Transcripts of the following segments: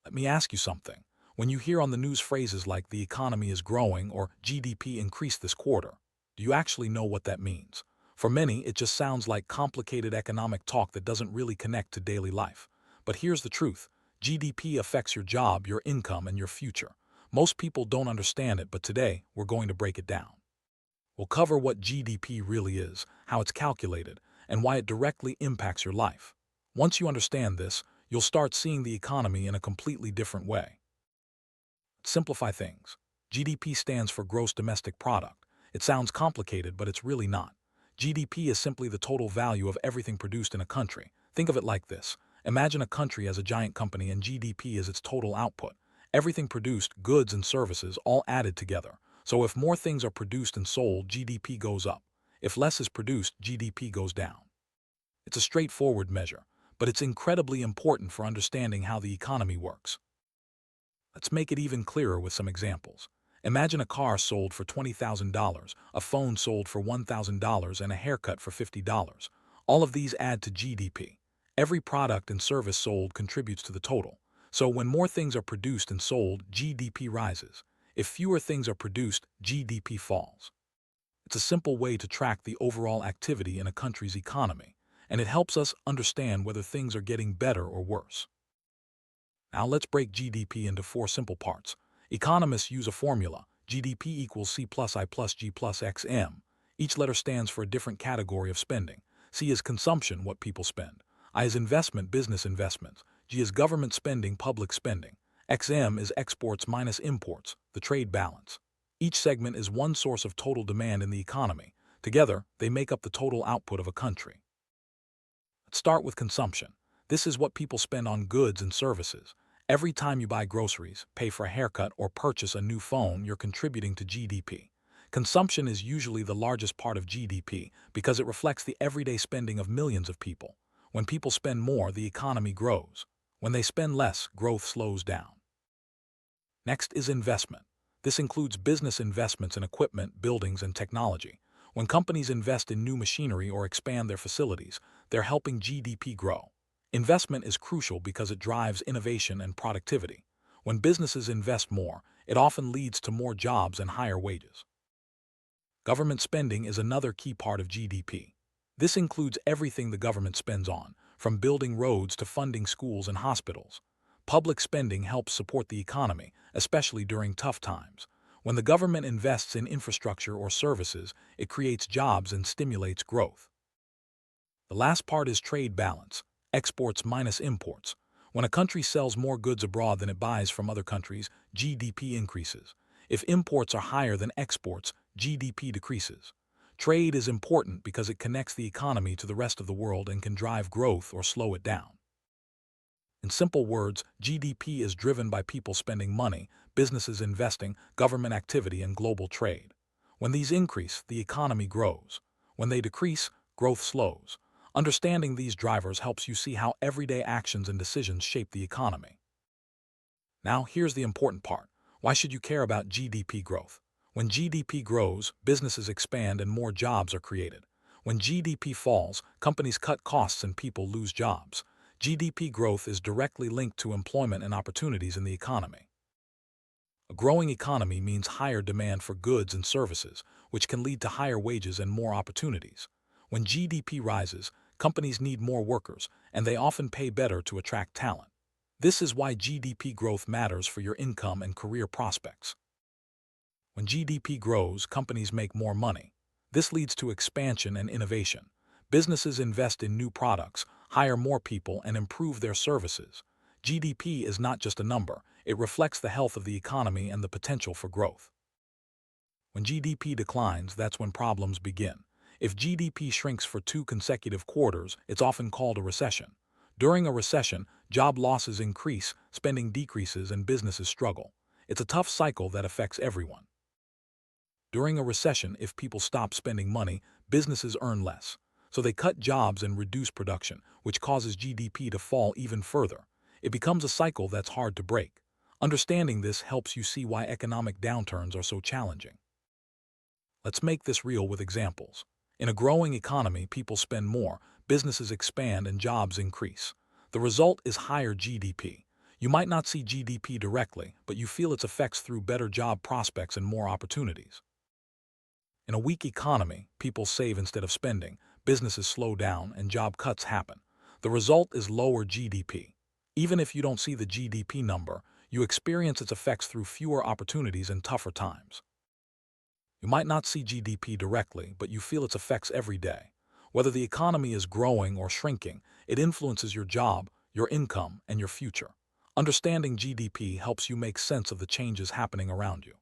Let me ask you something. When you hear on the news phrases like the economy is growing or GDP increased this quarter, do you actually know what that means? For many, it just sounds like complicated economic talk that doesn't really connect to daily life. But here's the truth. GDP affects your job, your income, and your future. Most people don't understand it, but today we're going to break it down. We'll cover what GDP really is, how it's calculated, and why it directly impacts your life. Once you understand this, you'll start seeing the economy in a completely different way. Simplify things. GDP stands for Gross Domestic Product. It sounds complicated, but it's really not. GDP is simply the total value of everything produced in a country. Think of it like this. Imagine a country as a giant company and GDP is its total output. Everything produced, goods and services, all added together. So if more things are produced and sold, GDP goes up. If less is produced, GDP goes down. It's a straightforward measure, but it's incredibly important for understanding how the economy works. Let's make it even clearer with some examples. Imagine a car sold for $20,000, a phone sold for $1,000, and a haircut for $50. All of these add to GDP. Every product and service sold contributes to the total. So when more things are produced and sold, GDP rises. If fewer things are produced, GDP falls. It's a simple way to track the overall activity in a country's economy, and it helps us understand whether things are getting better or worse. Now let's break GDP into four simple parts. Economists use a formula, GDP equals C plus I plus G plus XM. Each letter stands for a different category of spending. C is consumption, what people spend. I is investment, business investments. G is government spending, public spending. XM is exports minus imports, the trade balance. Each segment is one source of total demand in the economy. Together, they make up the total output of a country. Let's start with consumption. This is what people spend on goods and services. Every time you buy groceries, pay for a haircut, or purchase a new phone, you're contributing to GDP. Consumption is usually the largest part of GDP because it reflects the everyday spending of millions of people. When people spend more, the economy grows. When they spend less, growth slows down. Next is investment. This includes business investments in equipment, buildings, and technology. When companies invest in new machinery or expand their facilities, they're helping GDP grow. Investment is crucial because it drives innovation and productivity. When businesses invest more, it often leads to more jobs and higher wages. Government spending is another key part of GDP. This includes everything the government spends on, from building roads to funding schools and hospitals. Public spending helps support the economy, especially during tough times. When the government invests in infrastructure or services, it creates jobs and stimulates growth. The last part is trade balance, exports minus imports. When a country sells more goods abroad than it buys from other countries, GDP increases. If imports are higher than exports, GDP decreases. Trade is important because it connects the economy to the rest of the world and can drive growth or slow it down. In simple words, GDP is driven by people spending money, businesses investing, government activity, and global trade. When these increase, the economy grows. When they decrease, growth slows. Understanding these drivers helps you see how everyday actions and decisions shape the economy. Now, here's the important part. Why should you care about GDP growth? When GDP grows, businesses expand and more jobs are created. When GDP falls, companies cut costs and people lose jobs. GDP growth is directly linked to employment and opportunities in the economy. A growing economy means higher demand for goods and services, which can lead to higher wages and more opportunities. When GDP rises, companies need more workers, and they often pay better to attract talent. This is why GDP growth matters for your income and career prospects. When GDP grows, companies make more money. This leads to expansion and innovation. Businesses invest in new products, hire more people, and improve their services. GDP is not just a number, it reflects the health of the economy and the potential for growth. When GDP declines, that's when problems begin. If GDP shrinks for 2 consecutive quarters, it's often called a recession. During a recession, job losses increase, spending decreases, and businesses struggle. It's a tough cycle that affects everyone. During a recession, if people stop spending money, businesses earn less. So they cut jobs and reduce production, which causes GDP to fall even further. It becomes a cycle that's hard to break. Understanding this helps you see why economic downturns are so challenging. Let's make this real with examples. In a growing economy, people spend more, businesses expand, and jobs increase. The result is higher GDP. You might not see GDP directly, but you feel its effects through better job prospects and more opportunities. In a weak economy, people save instead of spending, businesses slow down, and job cuts happen. The result is lower GDP. Even if you don't see the GDP number, you experience its effects through fewer opportunities and tougher times. You might not see GDP directly, but you feel its effects every day. Whether the economy is growing or shrinking, it influences your job, your income, and your future. Understanding GDP helps you make sense of the changes happening around you.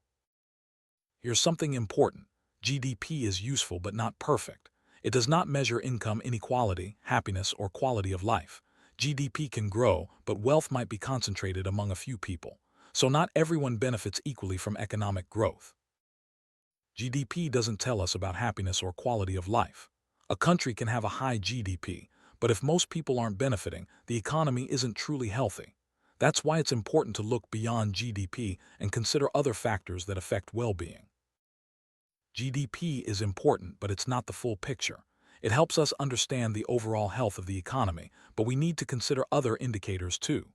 Here's something important. GDP is useful but not perfect. It does not measure income inequality, happiness, or quality of life. GDP can grow, but wealth might be concentrated among a few people. So not everyone benefits equally from economic growth. GDP doesn't tell us about happiness or quality of life. A country can have a high GDP, but if most people aren't benefiting, the economy isn't truly healthy. That's why it's important to look beyond GDP and consider other factors that affect well-being. GDP is important, but it's not the full picture. It helps us understand the overall health of the economy, but we need to consider other indicators too.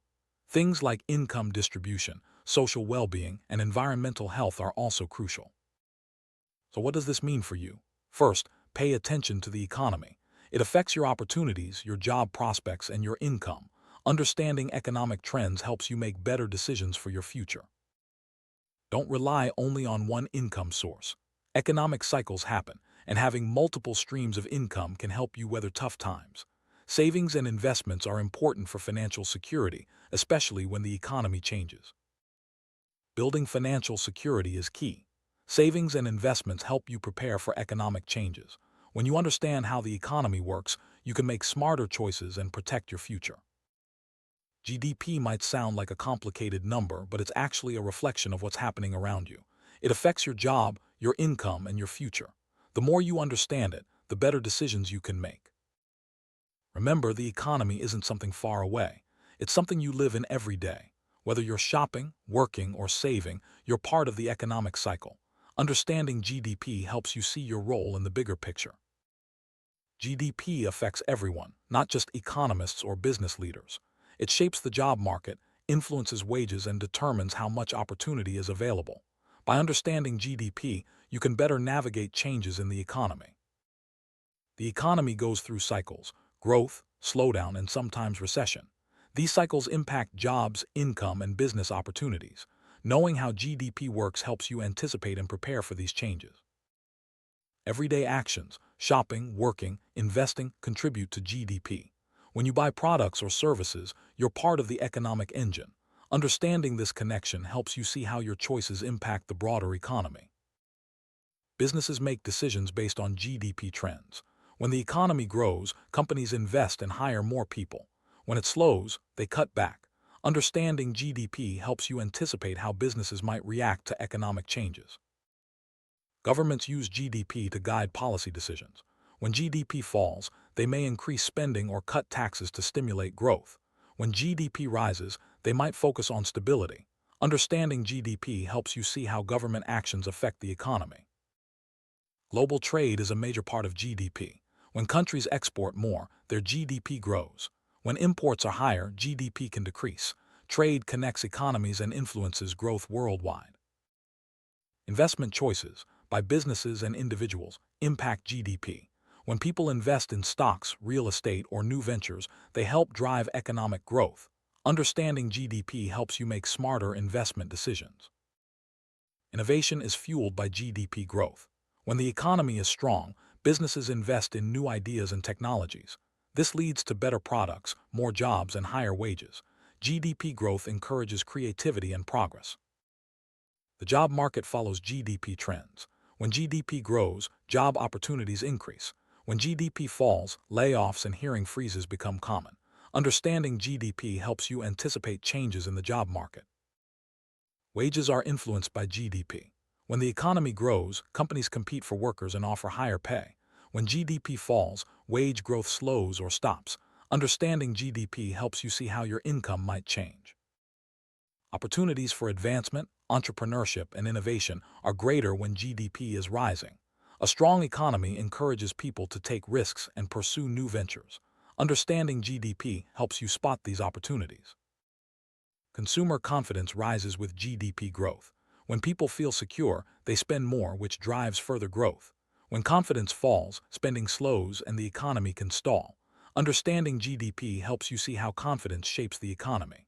Things like income distribution, social well-being, and environmental health are also crucial. So what does this mean for you? First, pay attention to the economy. It affects your opportunities, your job prospects, and your income. Understanding economic trends helps you make better decisions for your future. Don't rely only on one income source. Economic cycles happen, and having multiple streams of income can help you weather tough times. Savings and investments are important for financial security, especially when the economy changes. Building financial security is key. Savings and investments help you prepare for economic changes. When you understand how the economy works, you can make smarter choices and protect your future. GDP might sound like a complicated number, but it's actually a reflection of what's happening around you. It affects your job, your income, and your future. The more you understand it, the better decisions you can make. Remember, the economy isn't something far away. It's something you live in every day. Whether you're shopping, working, or saving, you're part of the economic cycle. Understanding GDP helps you see your role in the bigger picture. GDP affects everyone, not just economists or business leaders. It shapes the job market, influences wages, and determines how much opportunity is available. By understanding GDP, you can better navigate changes in the economy. The economy goes through cycles: growth, slowdown, and sometimes recession. These cycles impact jobs, income, and business opportunities. Knowing how GDP works helps you anticipate and prepare for these changes. Everyday actions, shopping, working, investing, contribute to GDP. When you buy products or services, you're part of the economic engine. Understanding this connection helps you see how your choices impact the broader economy. Businesses make decisions based on GDP trends. When the economy grows, companies invest and hire more people. When it slows, they cut back. Understanding GDP helps you anticipate how businesses might react to economic changes. Governments use GDP to guide policy decisions. When GDP falls, they may increase spending or cut taxes to stimulate growth. When GDP rises, they might focus on stability. Understanding GDP helps you see how government actions affect the economy. Global trade is a major part of GDP. When countries export more, their GDP grows. When imports are higher, GDP can decrease. Trade connects economies and influences growth worldwide. Investment choices, by businesses and individuals, impact GDP. When people invest in stocks, real estate, or new ventures, they help drive economic growth. Understanding GDP helps you make smarter investment decisions. Innovation is fueled by GDP growth. When the economy is strong, businesses invest in new ideas and technologies. This leads to better products, more jobs, and higher wages. GDP growth encourages creativity and progress. The job market follows GDP trends. When GDP grows, job opportunities increase. When GDP falls, layoffs and hiring freezes become common. Understanding GDP helps you anticipate changes in the job market. Wages are influenced by GDP. When the economy grows, companies compete for workers and offer higher pay. When GDP falls, wage growth slows or stops. Understanding GDP helps you see how your income might change. Opportunities for advancement, entrepreneurship, and innovation are greater when GDP is rising. A strong economy encourages people to take risks and pursue new ventures. Understanding GDP helps you spot these opportunities. Consumer confidence rises with GDP growth. When people feel secure, they spend more, which drives further growth. When confidence falls, spending slows and the economy can stall. Understanding GDP helps you see how confidence shapes the economy.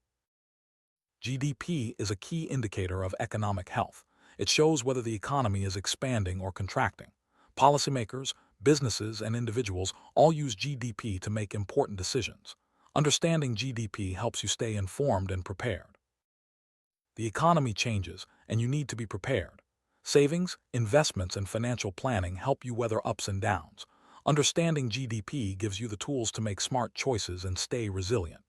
GDP is a key indicator of economic health. It shows whether the economy is expanding or contracting. Policymakers, businesses, and individuals all use GDP to make important decisions. Understanding GDP helps you stay informed and prepared. The economy changes, and you need to be prepared. Savings, investments, and financial planning help you weather ups and downs. Understanding GDP gives you the tools to make smart choices and stay resilient.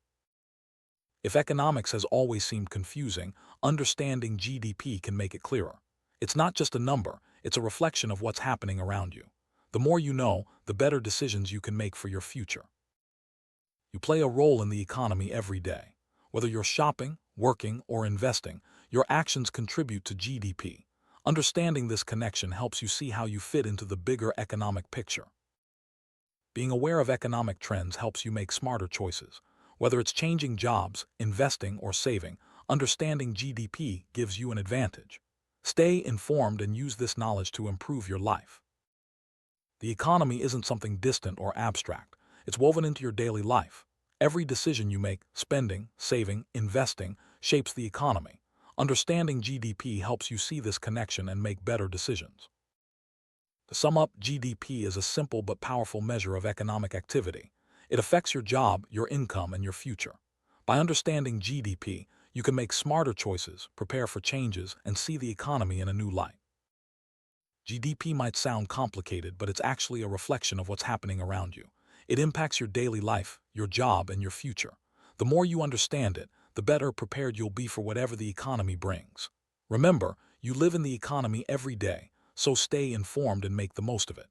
If economics has always seemed confusing, understanding GDP can make it clearer. It's not just a number, it's a reflection of what's happening around you. The more you know, the better decisions you can make for your future. You play a role in the economy every day. Whether you're shopping, working, or investing, your actions contribute to GDP. Understanding this connection helps you see how you fit into the bigger economic picture. Being aware of economic trends helps you make smarter choices. Whether it's changing jobs, investing, or saving, understanding GDP gives you an advantage. Stay informed and use this knowledge to improve your life. The economy isn't something distant or abstract. It's woven into your daily life. Every decision you make, spending, saving, investing, shapes the economy. Understanding GDP helps you see this connection and make better decisions. To sum up, GDP is a simple but powerful measure of economic activity. It affects your job, your income, and your future. By understanding GDP, you can make smarter choices, prepare for changes, and see the economy in a new light. GDP might sound complicated, but it's actually a reflection of what's happening around you. It impacts your daily life, your job, and your future. The more you understand it, the better prepared you'll be for whatever the economy brings. Remember, you live in the economy every day, so stay informed and make the most of it.